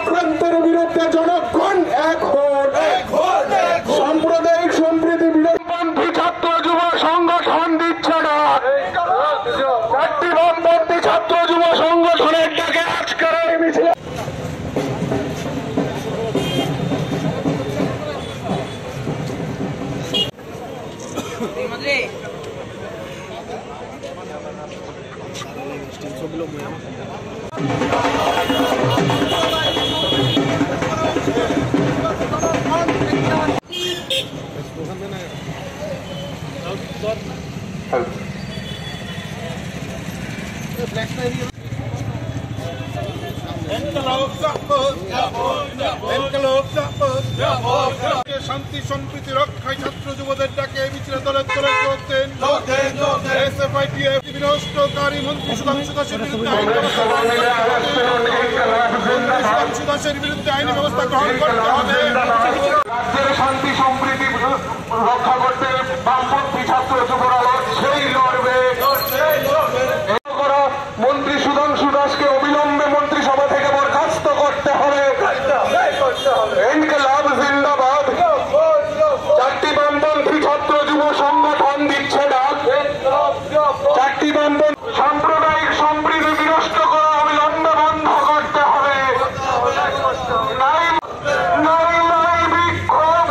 চক্রান্তের বিরুদ্ধে জনগণ এক হন। সাম্প্রদায়িক সম্প্রীতি বিরোধী ছাত্র যুব সংগঠন দিচ্ছে না। চারটি বামপন্থী ছাত্র যুব সংগঠনের ডাকে আজকের এই মিছিল। শান্তি সম্প্রীতি রক্ষায় ছাত্র যুবদের ডাকে মিছিলে দলে দলে যোগ দেন। এসএফআই-টিএফ বিনষ্টকারী মন্ত্রী সুধাংশু দাসের বিরুদ্ধে আইনি ব্যবস্থা গ্রহণ করতে হবে। রাজ্যের শান্তি সম্প্রীতি রক্ষা করতে বামপন্থী ছাত্র যুবরা সেই লড়বে। মন্ত্রী সুধাংশু দাসকে অবিলম্বে মন্ত্রিসভা থেকে বরখাস্ত করতে হবে। ইনকিলাব জিন্দাবাদ। চারটি বামপন্থী ছাত্র যুব সংগঠন দিচ্ছে ডাক। চারটি বামপন্থী সাম্প্রদায়িক সম্প্রীতি বিনষ্ট করা অবিলম্বে বন্ধ করতে হবে। নাই নাই বিক্ষোভ,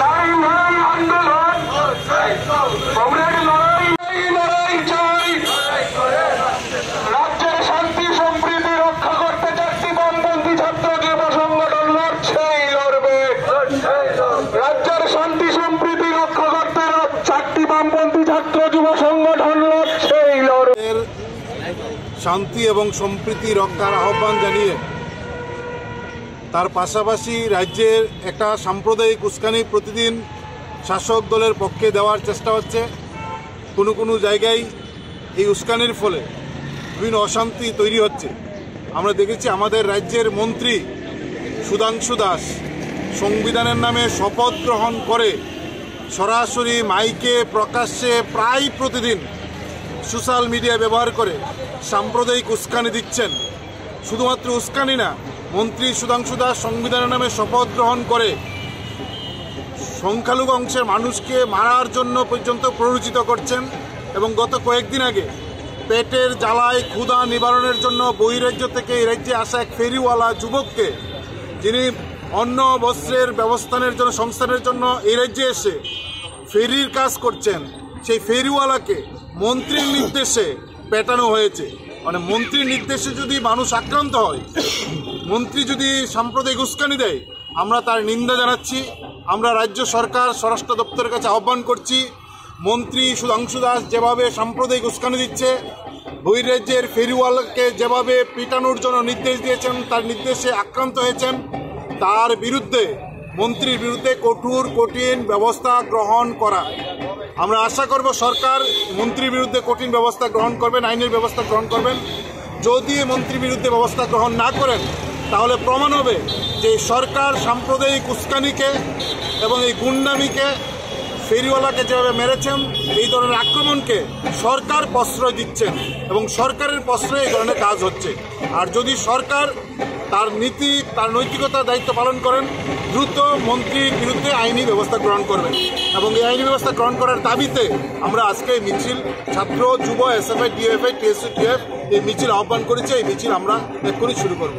নাই নাই আন্দোলন, কমরেড লড়াই চাই। রাজ্যের শান্তি সম্প্রীতি রক্ষা করতে চারটি বামপন্থী ছাত্র যুব সংগঠন লড়ছেই লড়বে। রাজ্যের শান্তি সম্প্রীতি রক্ষা করতে চারটি বামপন্থী ছাত্র যুব সংগঠন লড়ছেই লড়বে। শান্তি এবং সম্প্রীতি রক্ষার আহ্বান জানিয়ে তার পাশাপাশি রাজ্যের একটা সাম্প্রদায়িক উস্কানি প্রতিদিন শাসক দলের পক্ষে দেওয়ার চেষ্টা হচ্ছে। কোনো কোনো জায়গায় এই উস্কানির ফলে বিভিন্ন অশান্তি তৈরি হচ্ছে। আমরা দেখেছি আমাদের রাজ্যের মন্ত্রী সুধাংশু দাস সংবিধানের নামে শপথ গ্রহণ করে সরাসরি মাইকে প্রকাশ্যে প্রায় প্রতিদিন সোশ্যাল মিডিয়া ব্যবহার করে সাম্প্রদায়িক উস্কানি দিচ্ছেন। শুধুমাত্র উস্কানি না, মন্ত্রী সুধাংশু দাস সংবিধানের নামে শপথ গ্রহণ করে সংখ্যালঘু অংশের মানুষকে মারার জন্য পর্যন্ত প্ররোচিত করছেন। এবং গত কয়েকদিন আগে পেটের জ্বালায় ক্ষুধা নিবারণের জন্য বহিরাজ্য থেকে এই রাজ্যে আসা এক ফেরিওয়ালা যুবককে, যিনি অন্ন বস্ত্রের ব্যবস্থানের জন্য সংস্থানের জন্য এই রাজ্যে এসে ফেরির কাজ করছেন, সেই ফেরিওয়ালাকে মন্ত্রীর নির্দেশে পেটানো হয়েছে। মানে মন্ত্রীর নির্দেশে যদি মানুষ আক্রান্ত হয়, মন্ত্রী যদি সাম্প্রদায়িক উস্কানি দেয়, আমরা তার নিন্দা জানাচ্ছি। আমরা রাজ্য সরকার স্বরাষ্ট্র দপ্তরের কাছে আহ্বান করছি, মন্ত্রী সুধাংশু দাস যেভাবে সাম্প্রদায়িক উস্কানি দিচ্ছে, বহিরাজ্যের ফেরিওয়ালাকে যেভাবে পিটানোর জন্য নির্দেশ দিয়েছেন, তার নির্দেশে আক্রান্ত হয়েছেন, তার বিরুদ্ধে মন্ত্রীর বিরুদ্ধে কঠিন ব্যবস্থা গ্রহণ করা। আমরা আশা করব সরকার মন্ত্রীর বিরুদ্ধে কঠিন ব্যবস্থা গ্রহণ করবেন, আইনের ব্যবস্থা গ্রহণ করবেন। যদি মন্ত্রীর বিরুদ্ধে ব্যবস্থা গ্রহণ না করেন, তাহলে প্রমাণ হবে যে সরকার সাম্প্রদায়িক উস্কানিকে এবং এই গুন্ডামিকে, ফেরিওয়ালাকে যেভাবে মেরেছেন, এই ধরনের আক্রমণকে সরকার প্রশ্রয় দিচ্ছেন এবং সরকারের প্রশ্রয়ে এই ধরনের কাজ হচ্ছে। আর যদি সরকার তার নীতি, তার নৈতিকতার দায়িত্ব পালন করেন, দ্রুত মন্ত্রীর বিরুদ্ধে আইনি ব্যবস্থা গ্রহণ করবেন। এবং এই আইনি ব্যবস্থা গ্রহণ করার দাবিতে আমরা আজকে এই মিছিল ছাত্র যুব এসএফআই, ডিএফআই, টিএসইউ, টিএফ এই মিছিল আহ্বান করেছি। এই মিছিল আমরা এক্ষুনি শুরু করব।